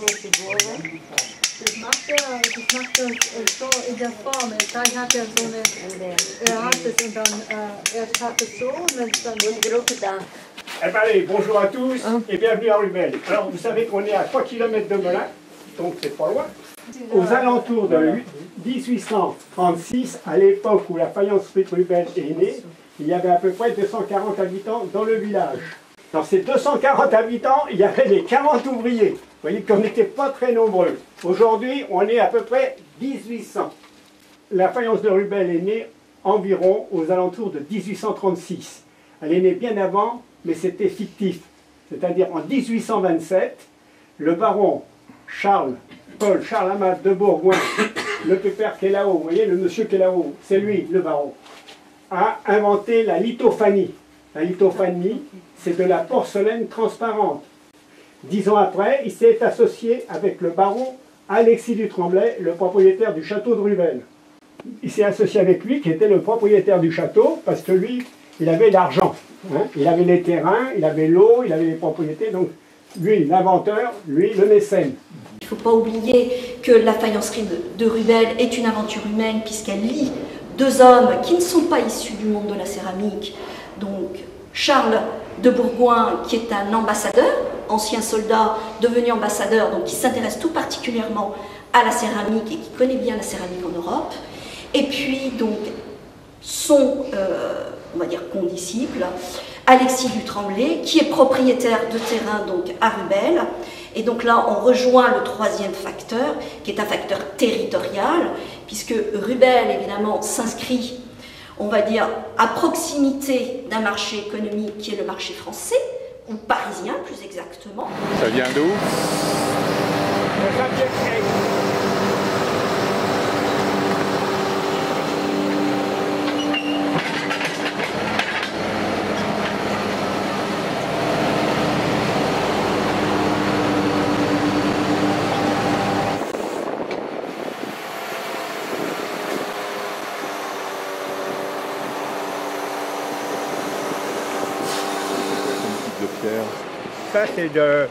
Das macht er so in der Form. Er hat ja so eine, er hat es und dann, erst hat es so und wenn es dann... Eh ben allez, bonjour à tous et bienvenue à Rubel. Alors vous savez qu'on est à 3 km de Melun, donc c'est pas loin. Aux alentours de 1836, à l'époque où la faïence Rubel est née, il y avait à peu près 240 habitants dans le village. Dans ces 240 habitants, il y avait les 40 ouvriers. Vous voyez qu'on n'était pas très nombreux. Aujourd'hui, on est à peu près 1800. La faïence de Rubel est née environ aux alentours de 1836. Elle est née bien avant, mais c'était fictif. C'est-à-dire en 1827, le baron Paul Charles Amat de Bourgoin, le pépère qui est là-haut, vous voyez, le monsieur qui est là-haut, c'est lui, le baron, a inventé la lithophanie. La lithophanie, c'est de la porcelaine transparente. 10 ans après, il s'est associé avec le baron Alexis du Tremblay, le propriétaire du château de Rubel. Il s'est associé avec lui, qui était le propriétaire du château, parce que lui, il avait l'argent. Hein, il avait les terrains, il avait l'eau, il avait les propriétés. Donc, lui, l'inventeur, lui, le mécène. Il ne faut pas oublier que la faïencerie de Rubel est une aventure humaine, puisqu'elle lie deux hommes qui ne sont pas issus du monde de la céramique. Donc, Charles de Bourgoin, qui est un ambassadeur, ancien soldat devenu ambassadeur, donc qui s'intéresse tout particulièrement à la céramique et qui connaît bien la céramique en Europe. Et puis, donc, son, on va dire, condisciple, Alexis du Tremblay, qui est propriétaire de terrain donc, à Rubel. Et donc là, on rejoint le troisième facteur, qui est un facteur territorial, puisque Rubel, évidemment, s'inscrit, on va dire, à proximité d'un marché économique qui est le marché français, ou parisien plus exactement. Ça vient d'où? Ça, c'est de...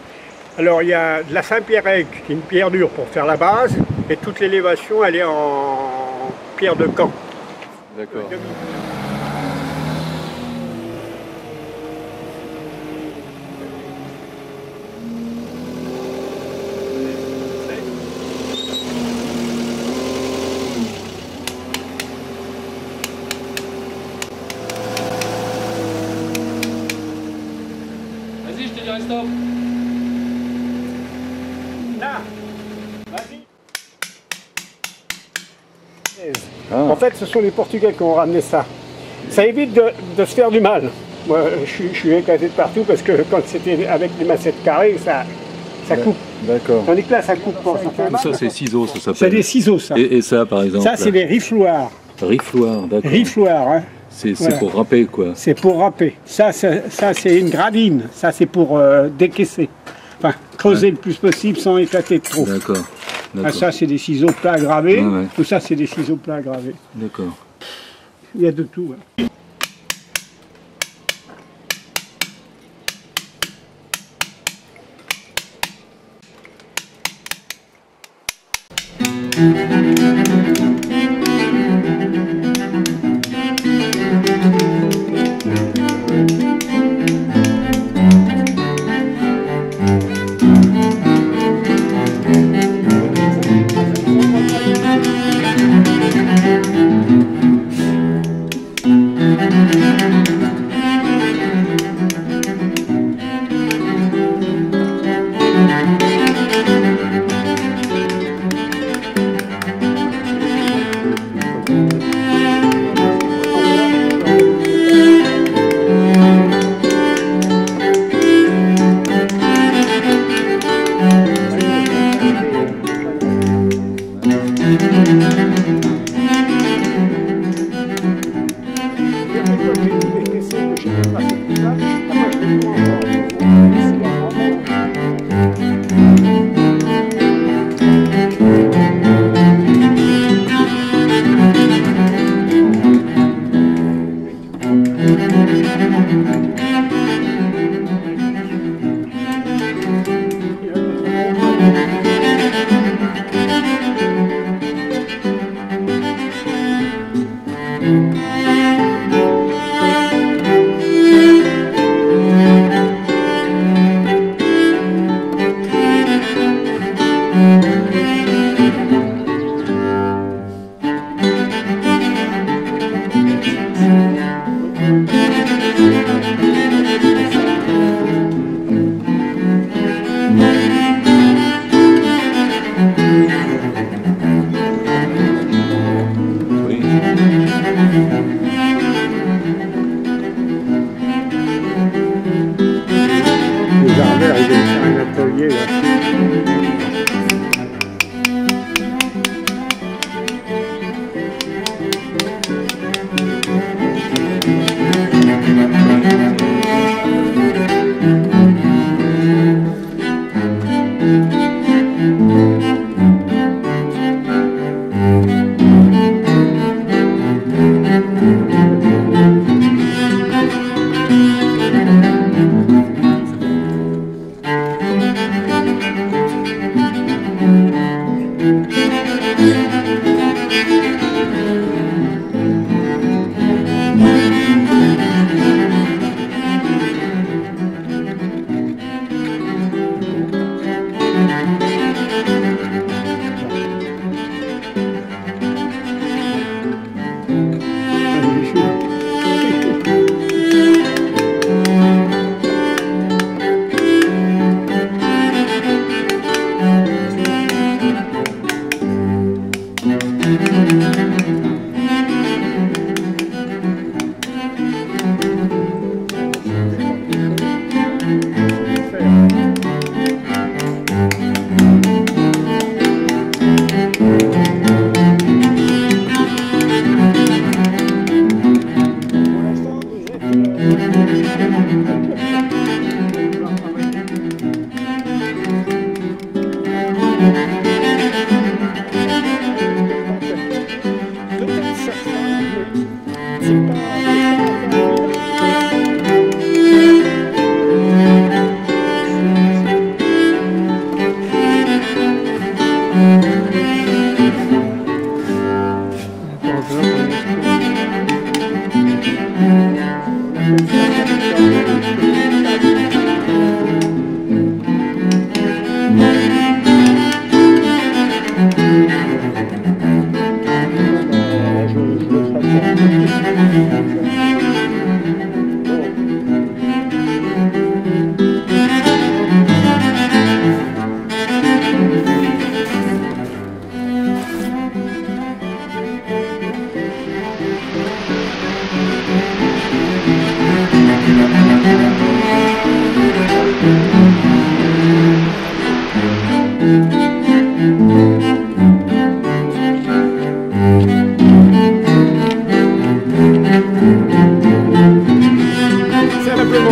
Alors, il y a de la Saint-Pierre-Aigle, qui est une pierre dure pour faire la base, et toute l'élévation, elle est en pierre de Caen. D'accord. Vas-y, je te dirai stop. Là, vas-y. Ah. En fait, ce sont les Portugais qui ont ramené ça. Ça évite de se faire du mal. Moi, je suis éclaté de partout parce que quand c'était avec des massettes carrées, ça coupe. D'accord. Tandis que là, ça coupe pas. Ça, c'est ciseaux, ça s'appelle. C'est des ciseaux, ça. Et ça, par exemple? Ça, c'est des rifloirs. Rifloirs, d'accord. Rifloirs, hein. C'est Voilà. pour râper, quoi. C'est pour râper. Ça c'est une gravine. Ça, c'est pour décaisser. Enfin, creuser Ouais. le plus possible sans éclater de trop. D'accord. Ah, ça, c'est des ciseaux plats gravés. Ouais, ouais. Tout ça, c'est des ciseaux plats gravés. D'accord. Il y a de tout. Hein.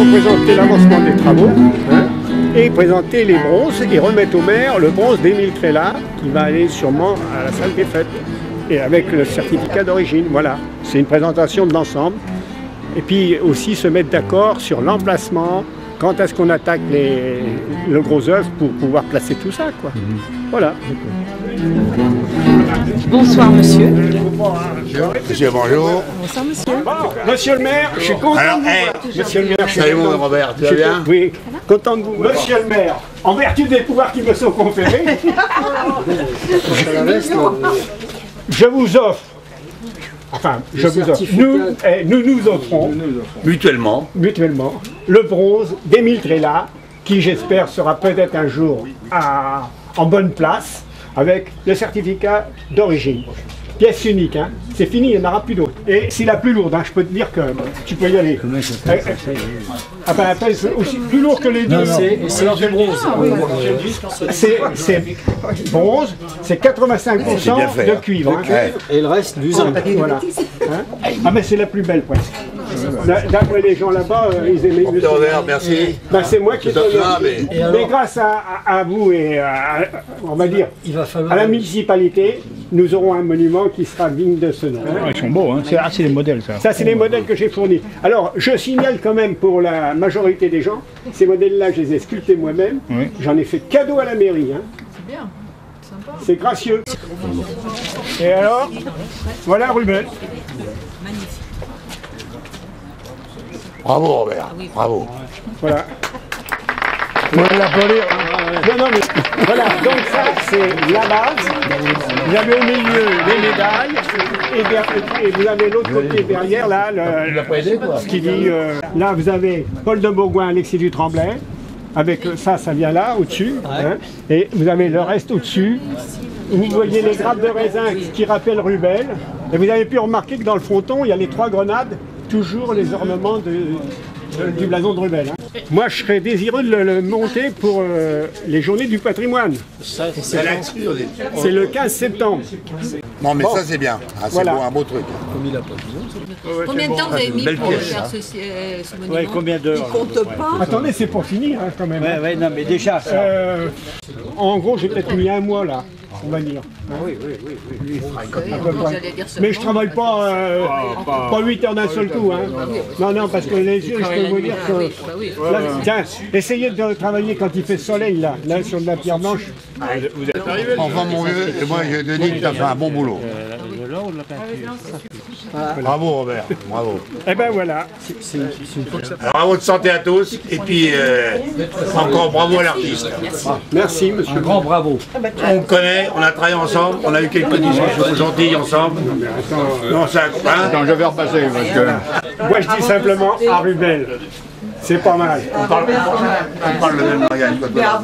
Présenter l'avancement des travaux et présenter les bronzes et remettre au maire le bronze d'Émile Crélat qui va aller sûrement à la salle des fêtes et avec le certificat d'origine. Voilà, c'est une présentation de l'ensemble et puis aussi se mettre d'accord sur l'emplacement, quand est-ce qu'on attaque le gros œuvre pour pouvoir placer tout ça, quoi. Voilà. Bonsoir monsieur. Monsieur, bonjour. Bonsoir monsieur. Monsieur le maire, je suis content de vous voir. Monsieur le maire, je suis Salut content. mon Robert, tu vas bien? Oui, content de vous voir. Monsieur le maire, en vertu des pouvoirs qui me sont conférés, je vous offre, enfin, je vous offre, nous offrons Mutuellement. mutuellement le bronze d'Émile Crélat, qui j'espère sera peut-être un jour en bonne place, avec le certificat d'origine. Pièce unique, hein. C'est fini, il n'y en aura plus d'autres. Et c'est la plus lourde, hein. Je peux te dire que tu peux y aller. Ah ben, c'est aussi plus lourd que les deux. C'est l'or du bronze. C'est bronze, c'est 85% de cuivre. Hein. Et le reste du zinc. Voilà. Hein. Ah mais c'est la plus belle presque. D'après les gens là-bas, ils aimaient mieux. Merci. Ben, c'est moi qui ai donné. Mais Mais grâce à vous et on va dire, Il va falloir. à la municipalité, nous aurons un monument qui sera digne de ce nom. Ils sont beaux, hein. C'est les modèles, ça. Ça, c'est les modèles que j'ai fournis. Alors, je signale quand même pour la majorité des gens, ces modèles-là, je les ai sculptés moi-même. Oui. J'en ai fait cadeau à la mairie. Hein. C'est bien, sympa. C'est gracieux. Et alors, voilà Ruben. Magnifique. Bravo Robert, bravo. Voilà. Non, non, mais voilà, donc ça c'est la base. Vous avez au milieu les médailles et vous avez l'autre côté derrière là, ce qui dit, là vous avez Paul de Bourgoin, Alexis du Tremblay, avec ça vient là, au-dessus, hein, et vous avez le reste au-dessus. Vous voyez les grappes de raisin qui rappellent Rubel, et vous avez pu remarquer que dans le fronton, il y a les 3 grenades, toujours les ornements du blason de Rubel. Hein. Moi, je serais désireux de le monter pour les journées du patrimoine. C'est le 15 septembre. Non mais ça c'est bien, ah, c'est Voilà. beau, un beau truc. Combien de temps vous avez mis pour faire ce monument? Ouais, combien d'heures? Il compte pas. Attendez, c'est pour finir hein, quand même. Ouais, ouais, non, mais déjà, ça. En gros, j'ai peut-être mis 1 mois là, on va dire. Oui. À peu près. Mais je travaille pas, pas 8 heures d'un seul coup. Hein. Non, parce que les yeux, je peux vous dire que... Là, tiens, essayez de travailler quand il fait soleil, là sur de la pierre blanche. Enfin mon vieux, moi je te dis que tu as fait un bon boulot. Bravo Robert, bravo. Eh ben voilà. Bravo de santé à tous, et puis encore bravo à l'artiste. Merci, monsieur. Un grand bravo. On le connaît, on a travaillé ensemble, on a eu quelques discussions gentilles ensemble. Non, c'est un copain. Attends, je vais repasser parce que... Moi, je dis simplement à Rubel. C'est pas mal. On parle le même langage que toi.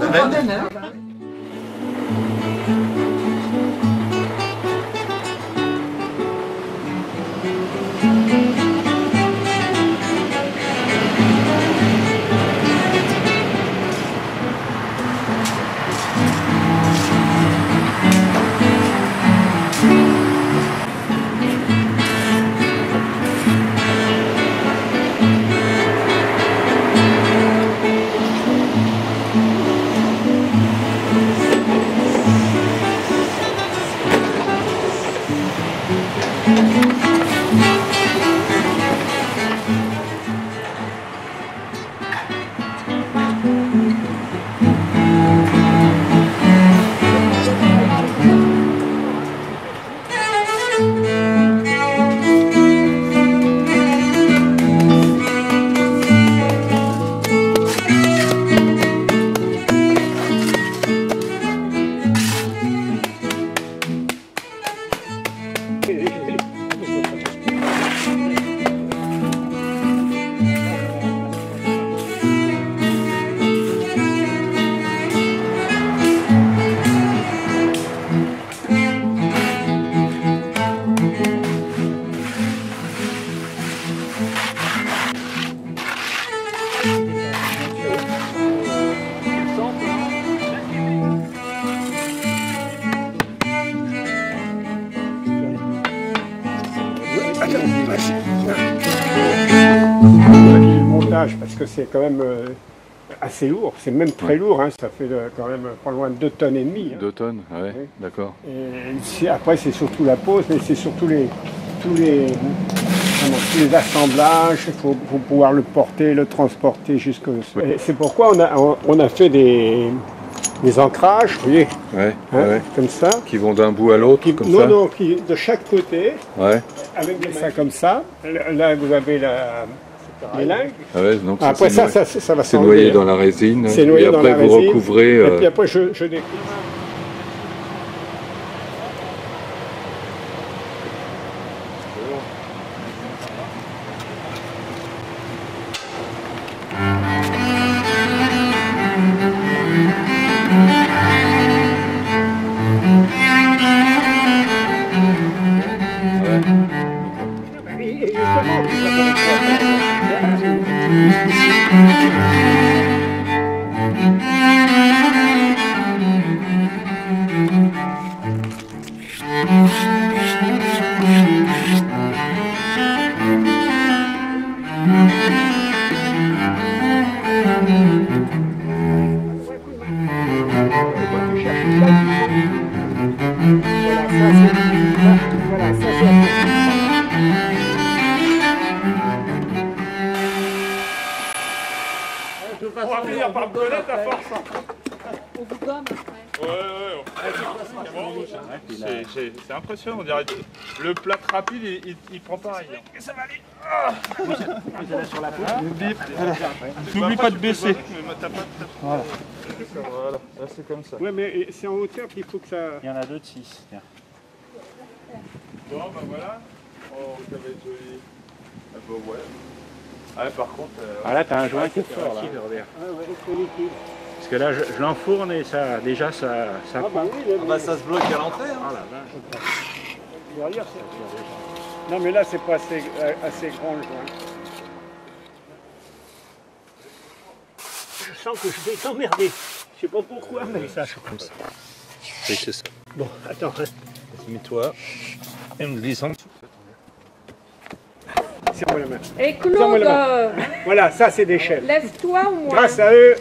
Parce que c'est quand même assez lourd, c'est même très lourd, hein, ça fait quand même pas loin de 2,5 tonnes. Hein. 2 tonnes, ouais, oui. D'accord. Après c'est surtout la pose, mais c'est surtout tous les assemblages, il faut pouvoir le porter, le transporter jusqu'au... Oui. C'est pourquoi on a fait des ancrages, vous voyez, comme ça. Qui vont d'un bout à l'autre, comme ça? Non, qui de chaque côté, avec des mains comme ça. Là vous avez les lingues. Ah ouais, donc après ça va s'enlever. C'est noyé dans la résine. C'est noyé dans la résine. Et après vous recouvrez... Et puis après je découpe. On va finir par me connaître à force. On vous gomme après. C'est impressionnant, on dirait le plat rapide, il prend pareil. Ça va aller. N'oublie pas de baisser. Voilà, là c'est comme ça. Ouais, mais c'est en hauteur qu'il faut que ça... Il y en a deux de 6. Tiens. Bon, bah voilà. Oh, ça va être joli. Ah, bah ouais. Ah, par contre... Ah là, t'as un joint qui est fort, là. Parce que là, je l'enfourne et ça, déjà, ça Ah bah oui, bah ça se bloque à l'entrée. Hein. Ah la vache. Derrière, c'est... Non, mais là, c'est pas assez grand, le joint. Je sens que je vais t'emmerder. Je sais pas pourquoi, mais ça... C'est comme ça. C'est ça. Bon, attends. Mets-toi. Et on descend. Serre-moi la main. Et Claude, Voilà, ça c'est des chefs. lève-toi au moins. Grâce à eux.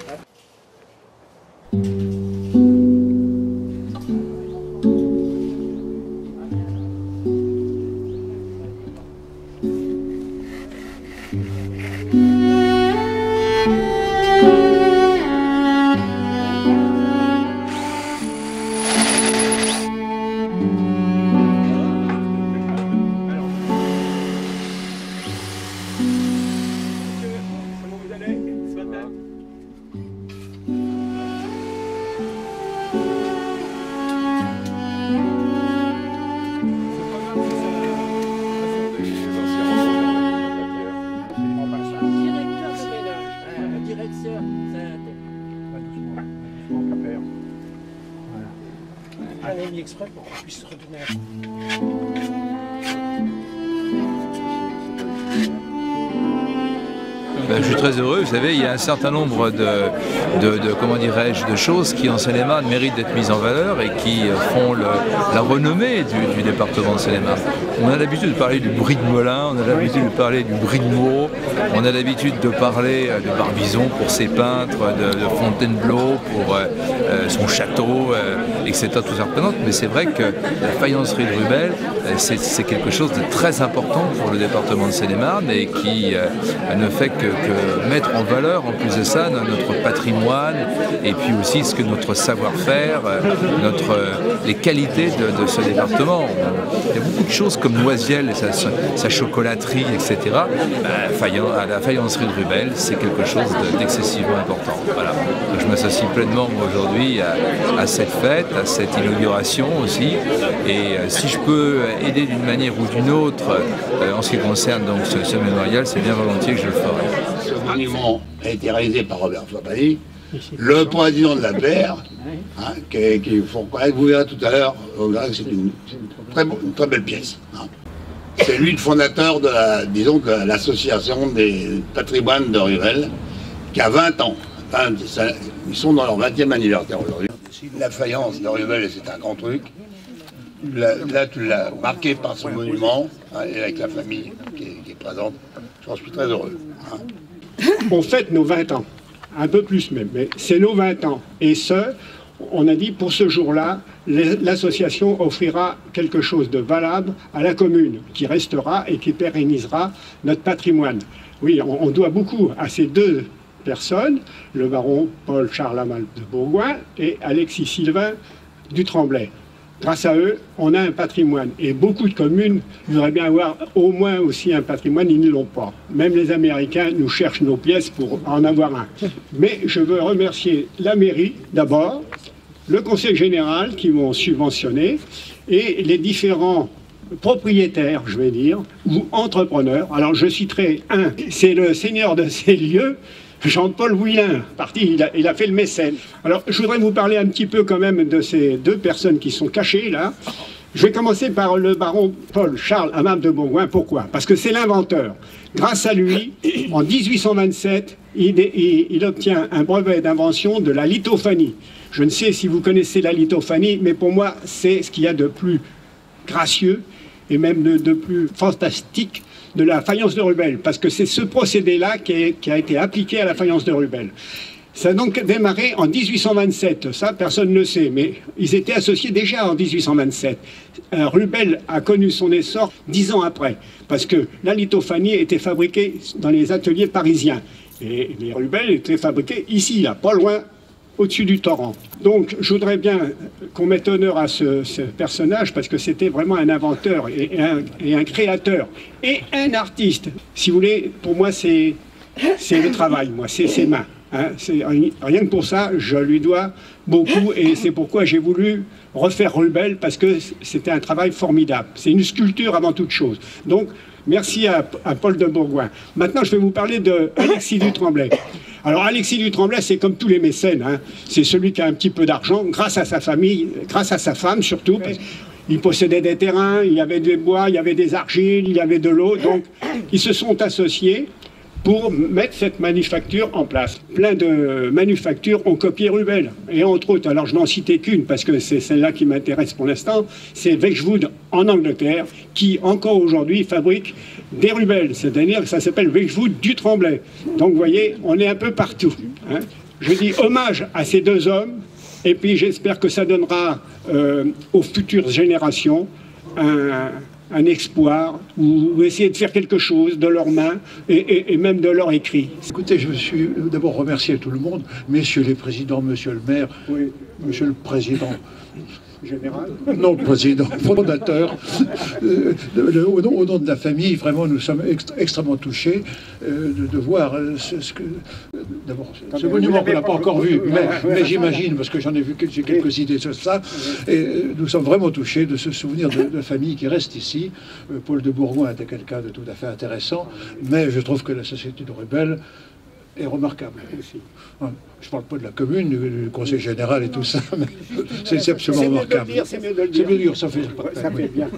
Exprès pour qu'on puisse se redonner Je suis très heureux, vous savez, il y a un certain nombre comment dirais-je, de choses qui en Seine-et-Marne méritent d'être mises en valeur et qui font la renommée du département de Seine-et-Marne. On a l'habitude de parler du Brie de Melun, on a l'habitude de parler du Brie de Meaux, on a l'habitude de parler de Barbizon pour ses peintres, de Fontainebleau pour son château, etc. Tout ça représente, mais c'est vrai que la faïencerie de Rubel, c'est quelque chose de très important pour le département de Seine-et-Marne et qui ne fait que mettre en valeur, en plus de ça, notre patrimoine et puis aussi ce que notre savoir-faire, les qualités de ce département. Il y a beaucoup de choses comme Noisiel et sa chocolaterie, etc. La faïencerie de Rubel, c'est quelque chose d'excessivement important. Voilà. Je m'associe pleinement aujourd'hui à cette fête, à cette inauguration aussi. Et si je peux aider d'une manière ou d'une autre en ce qui concerne donc ce mémorial, c'est bien volontiers que je le ferai. Ce monument a été réalisé par Robert Fabani, le président de la paire, hein, qu'il faut reconnaître. Vous verrez tout à l'heure, c'est une très belle pièce. Hein. C'est lui le fondateur de l'association des patrimoines de Rubel, qui a 20 ans. Ils sont dans leur 20e anniversaire aujourd'hui. La faïence de Rubel, c'est un grand truc. Là, tu l'as marqué par ce monument, hein, et avec la famille qui est présente. J'en suis très heureux. Hein. On fête nos 20 ans, un peu plus même, mais c'est nos 20 ans. Et on a dit pour ce jour-là, l'association offrira quelque chose de valable à la commune, qui restera et qui pérennisera notre patrimoine. Oui, on doit beaucoup à ces deux personnes, le baron Paul-Charles Amal de Bourgoin et Alexis Sylvain du Tremblay. Grâce à eux, on a un patrimoine. Et beaucoup de communes voudraient bien avoir au moins aussi un patrimoine, ils ne l'ont pas. Même les Américains nous cherchent nos pièces pour en avoir un. Mais je veux remercier la mairie, d'abord, le conseil général qui m'ont subventionné, et les différents propriétaires, je vais dire, ou entrepreneurs. Alors je citerai un, c'est le seigneur de ces lieux, Jean-Paul Ouillin, parti, il a fait le mécène. Alors, je voudrais vous parler un petit peu quand même de ces deux personnes qui sont cachées, là. Je vais commencer par le baron Paul-Charles Amal de Bourgoin. Pourquoi? Parce que c'est l'inventeur. Grâce à lui, en 1827, il obtient un brevet d'invention de la lithophanie. Je ne sais si vous connaissez la lithophanie, mais pour moi, c'est ce qu'il y a de plus gracieux et même de plus fantastique de la faïence de Rubel, parce que c'est ce procédé-là qui a été appliqué à la faïence de Rubel. Ça a donc démarré en 1827, ça personne ne le sait, mais ils étaient associés déjà en 1827. Rubel a connu son essor 10 ans après, parce que la lithophanie était fabriquée dans les ateliers parisiens. Et les Rubel étaient fabriqués ici, là, pas loin au-dessus du torrent. Donc je voudrais bien qu'on mette honneur à ce personnage parce que c'était vraiment un inventeur et un créateur et un artiste. Si vous voulez, pour moi c'est le travail, moi, c'est ses mains. Hein. Rien que pour ça, je lui dois beaucoup et c'est pourquoi j'ai voulu refaire Rubel parce que c'était un travail formidable. C'est une sculpture avant toute chose. Donc merci à Paul de Bourgoin. Maintenant, je vais vous parler d'Alexis du Tremblay. Alors Alexis du Tremblay, c'est comme tous les mécènes, hein. C'est celui qui a un petit peu d'argent, grâce à sa famille, grâce à sa femme surtout. Il possédait des terrains, il y avait des bois, il y avait des argiles, il y avait de l'eau. Donc ils se sont associés pour mettre cette manufacture en place. Plein de manufactures ont copié Rubel. Et entre autres, alors je n'en citais qu'une parce que c'est celle-là qui m'intéresse pour l'instant, c'est Wedgwood en Angleterre qui encore aujourd'hui fabrique des Rubel. C'est-à-dire que ça s'appelle Wedgwood du Tremblay. Donc vous voyez, on est un peu partout. Hein. Je dis hommage à ces deux hommes et puis j'espère que ça donnera aux futures générations un espoir, ou essayer de faire quelque chose de leurs mains et même de leur écrit. Écoutez, je me suis d'abord remercié tout le monde, messieurs les présidents, monsieur le maire, oui, monsieur le président général, non, président fondateur, au nom de la famille, vraiment nous sommes extrêmement touchés de voir d'abord ce monument qu'on n'a pas encore vu, mais j'imagine, parce que j'en ai vu quelques idées sur ça, et nous sommes vraiment touchés de ce souvenir de famille qui reste ici. Paul de Bourgoin était quelqu'un de tout à fait intéressant, mais je trouve que la société de Rubel est remarquable aussi. Je ne parle pas de la commune, du conseil général et tout ça, mais c'est absolument remarquable. C'est mieux de le dire, ça fait bien.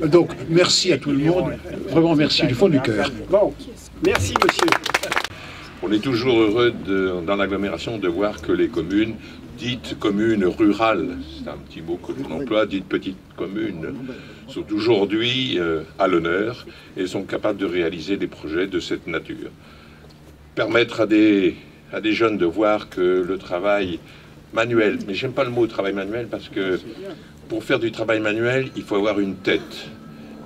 Donc, merci à tout le monde, vraiment merci du fond du cœur. Bon, merci monsieur. On est toujours heureux dans l'agglomération de voir que les communes, dites communes rurales, c'est un petit mot que l'on emploie, dites petites communes, sont aujourd'hui à l'honneur et sont capables de réaliser des projets de cette nature. Permettre à des jeunes de voir que le travail manuel, mais j'aime pas le mot travail manuel parce que pour faire du travail manuel, il faut avoir une tête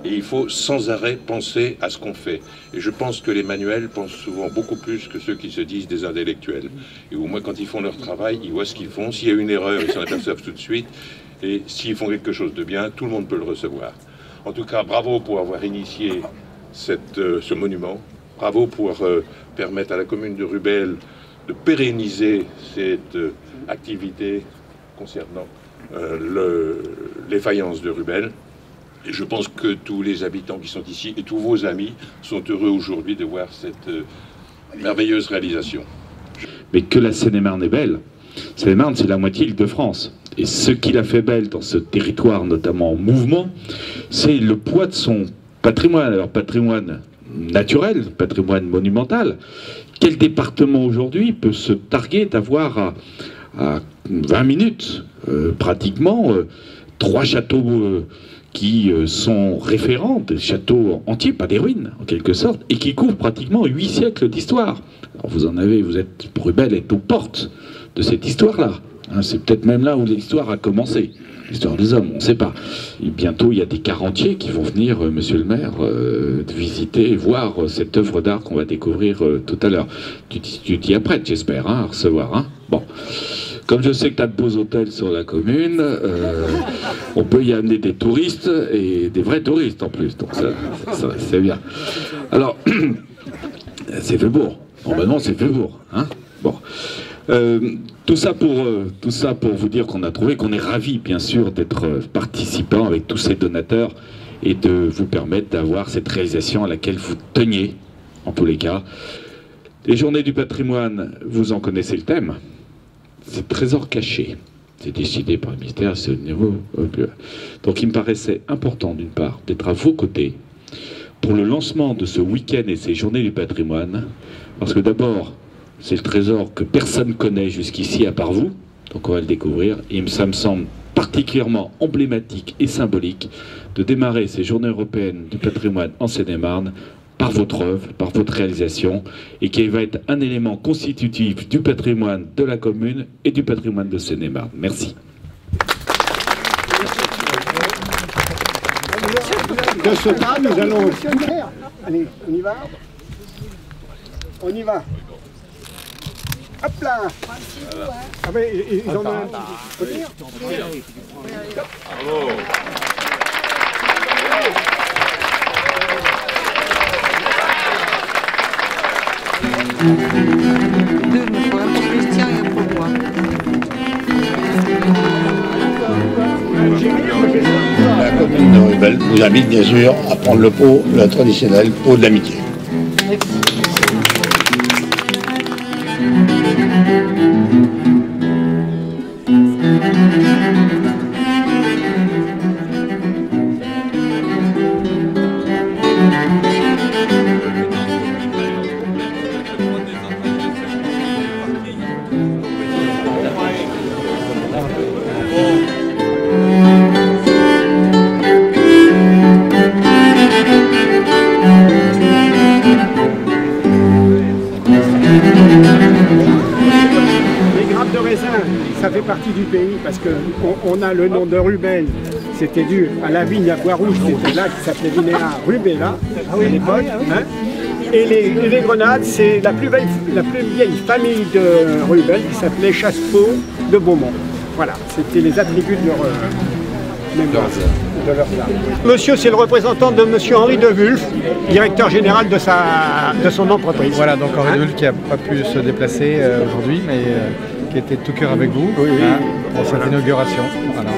et il faut sans arrêt penser à ce qu'on fait. Et je pense que les manuels pensent souvent beaucoup plus que ceux qui se disent des intellectuels. Et au moins quand ils font leur travail, ils voient ce qu'ils font. S'il y a une erreur, ils s'en aperçoivent tout de suite. Et s'ils font quelque chose de bien, tout le monde peut le recevoir. En tout cas, bravo pour avoir initié ce monument. Bravo pour permettre à la commune de Rubel de pérenniser cette activité concernant les faïences de Rubel. Et je pense que tous les habitants qui sont ici et tous vos amis sont heureux aujourd'hui de voir cette merveilleuse réalisation. Mais que la Seine-et-Marne est belle. Seine-et-Marne, c'est la moitié l'Île-de-France. Et ce qui la fait belle dans ce territoire, notamment en mouvement, c'est le poids de son patrimoine. Alors, patrimoine naturel, patrimoine monumental. Quel département aujourd'hui peut se targuer d'avoir à 20 minutes, pratiquement, 3 châteaux qui sont référents, des châteaux entiers, pas des ruines, en quelque sorte, et qui couvrent pratiquement 8 siècles d'histoire. Alors vous êtes, Rubel est aux portes de cette histoire-là. Hein, c'est peut-être même là où l'histoire a commencé. L'histoire des hommes, on ne sait pas. Et bientôt, il y a des quarantiers qui vont venir, monsieur le maire, visiter et voir cette œuvre d'art qu'on va découvrir tout à l'heure. Tu t'y apprêtes, j'espère, hein, à recevoir. Hein. Bon. Comme je sais que tu as de beaux hôtels sur la commune, on peut y amener des touristes, et des vrais touristes en plus. Donc ça c'est bien. Alors, c'est Feubourg. Normalement, c'est Feubourg. Hein. Bon. Tout ça pour vous dire qu'on a trouvé, qu'on est ravis, bien sûr, d'être participants avec tous ces donateurs et de vous permettre d'avoir cette réalisation à laquelle vous teniez, en tous les cas. Les Journées du patrimoine, vous en connaissez le thème. C'est trésor caché. C'est décidé par le ministère, c'est au niveau. Donc il me paraissait important, d'une part, d'être à vos côtés pour le lancement de ce week-end et ces Journées du patrimoine, parce que d'abord, c'est le trésor que personne connaît jusqu'ici à part vous, donc on va le découvrir, et ça me semble particulièrement emblématique et symbolique de démarrer ces Journées européennes du patrimoine en Seine-et-Marne par votre œuvre, par votre réalisation, et qui va être un élément constitutif du patrimoine de la commune et du patrimoine de Seine-et-Marne. Merci. De ce pas, nous allons... Allez, on y va ? On y va. Hop là. Ah ben, ils en ont un. Faut dire. Bravo. La commune de Rubel vous invite bien sûr à prendre le traditionnel pot de l'amitié. Ça fait partie du pays parce qu'on a le nom de Rubel, c'était dû à la vigne à Bois-Rouge, c'était là qui s'appelait Vinea Rubella à l'époque. Hein. Et les grenades, c'est la plus vieille famille de Rubel qui s'appelait Chassepeau de Beaumont. Voilà, c'était les attributs de leur Monsieur, c'est le représentant de Monsieur Henri de Wulf, directeur général de son entreprise. Voilà, donc Henri de Wulf qui n'a pas pu se déplacer aujourd'hui, mais qui était de tout cœur avec vous pour cette inauguration. Voilà.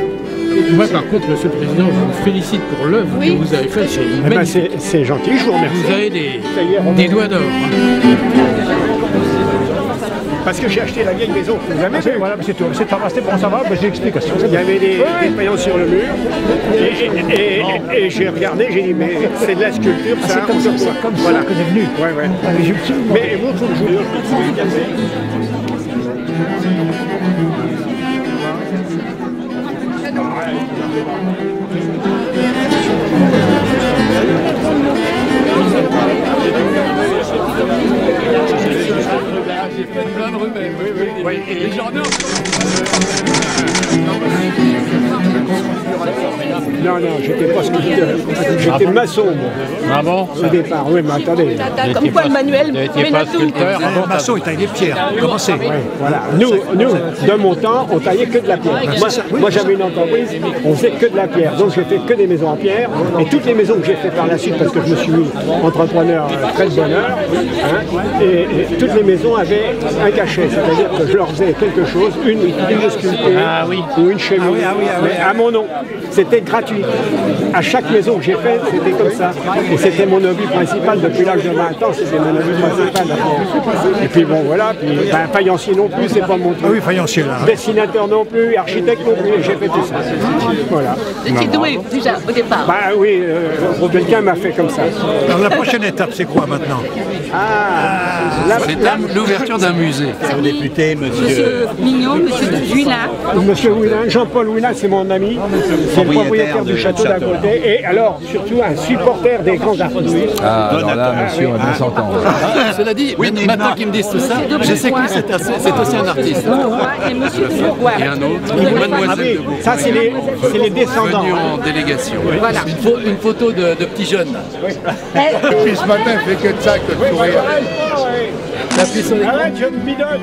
Moi, par contre, Monsieur le Président, je vous félicite pour l'œuvre que vous avez faite. C'est gentil, je vous remercie. Vous avez des doigts d'or. Parce que j'ai acheté la vieille maison. Vous avez vu? Voilà, c'est tout. C'est pas resté pour en savoir, mais j'ai l'explication. Il y avait des paillons sur le mur. Et j'ai regardé, j'ai dit, mais c'est de la sculpture, ça. C'est comme ça que c'est venu. Ouais, ouais. Mais vous, faut que je vous casser. J'ai fait plein de rumeurs. Oui, et les gens Non, j'étais pas sculpteur. J'étais maçon. Ah bon? Au départ, oui, mais attendez. Comme quoi le manuel. Vous n'étiez pas sculpteur? Maçon, il taille des pierres. Commencez. Voilà. Nous, de mon temps, on taillait que de la pierre. Moi j'avais une entreprise, on faisait que de la pierre. Donc j'ai fait que des maisons en pierre. Et toutes les maisons que j'ai fait par la suite, parce que je me suis mis entrepreneur très de bonheur, et toutes les maisons avaient un cachet. C'est-à-dire que je leur faisais quelque chose, une sculptée ou une cheminée, mais à mon nom. C'était gratuit. À chaque maison que j'ai faite, c'était comme ça. Et c'était mon hobby principal depuis l'âge de 20 ans, c'était mon hobby principal. Et puis bon, voilà, puis faïencier non plus, c'est pas mon truc. Ah oui, faïencier là. Dessinateur non plus, architecte non plus, et j'ai fait tout ça. Voilà. Vous étiez doué déjà au départ. Bah oui, quelqu'un m'a fait comme ça. Alors la prochaine étape, c'est quoi maintenant? C'est l'ouverture d'un musée. Député, Monsieur Mignon, Monsieur Huilin. Monsieur Huilin, Jean-Paul Huilin, c'est mon ami. C'est le propriétaire du château d'à côté. Et alors, surtout, un supporter des grands artistes. Ah, alors là, monsieur, on peut s'entendre. Cela dit, maintenant qu'ils me disent tout ça, je sais que c'est aussi un artiste. Et Monsieur Bourgoin. Et un autre, Mademoiselle de Bourgoin. Ça, c'est les descendants. Venus en délégation. Voilà. Une photo de petits jeunes. Depuis ce matin, il fait que de ça, que de sourire. T'appuies sur les Arrête, je me bidonne.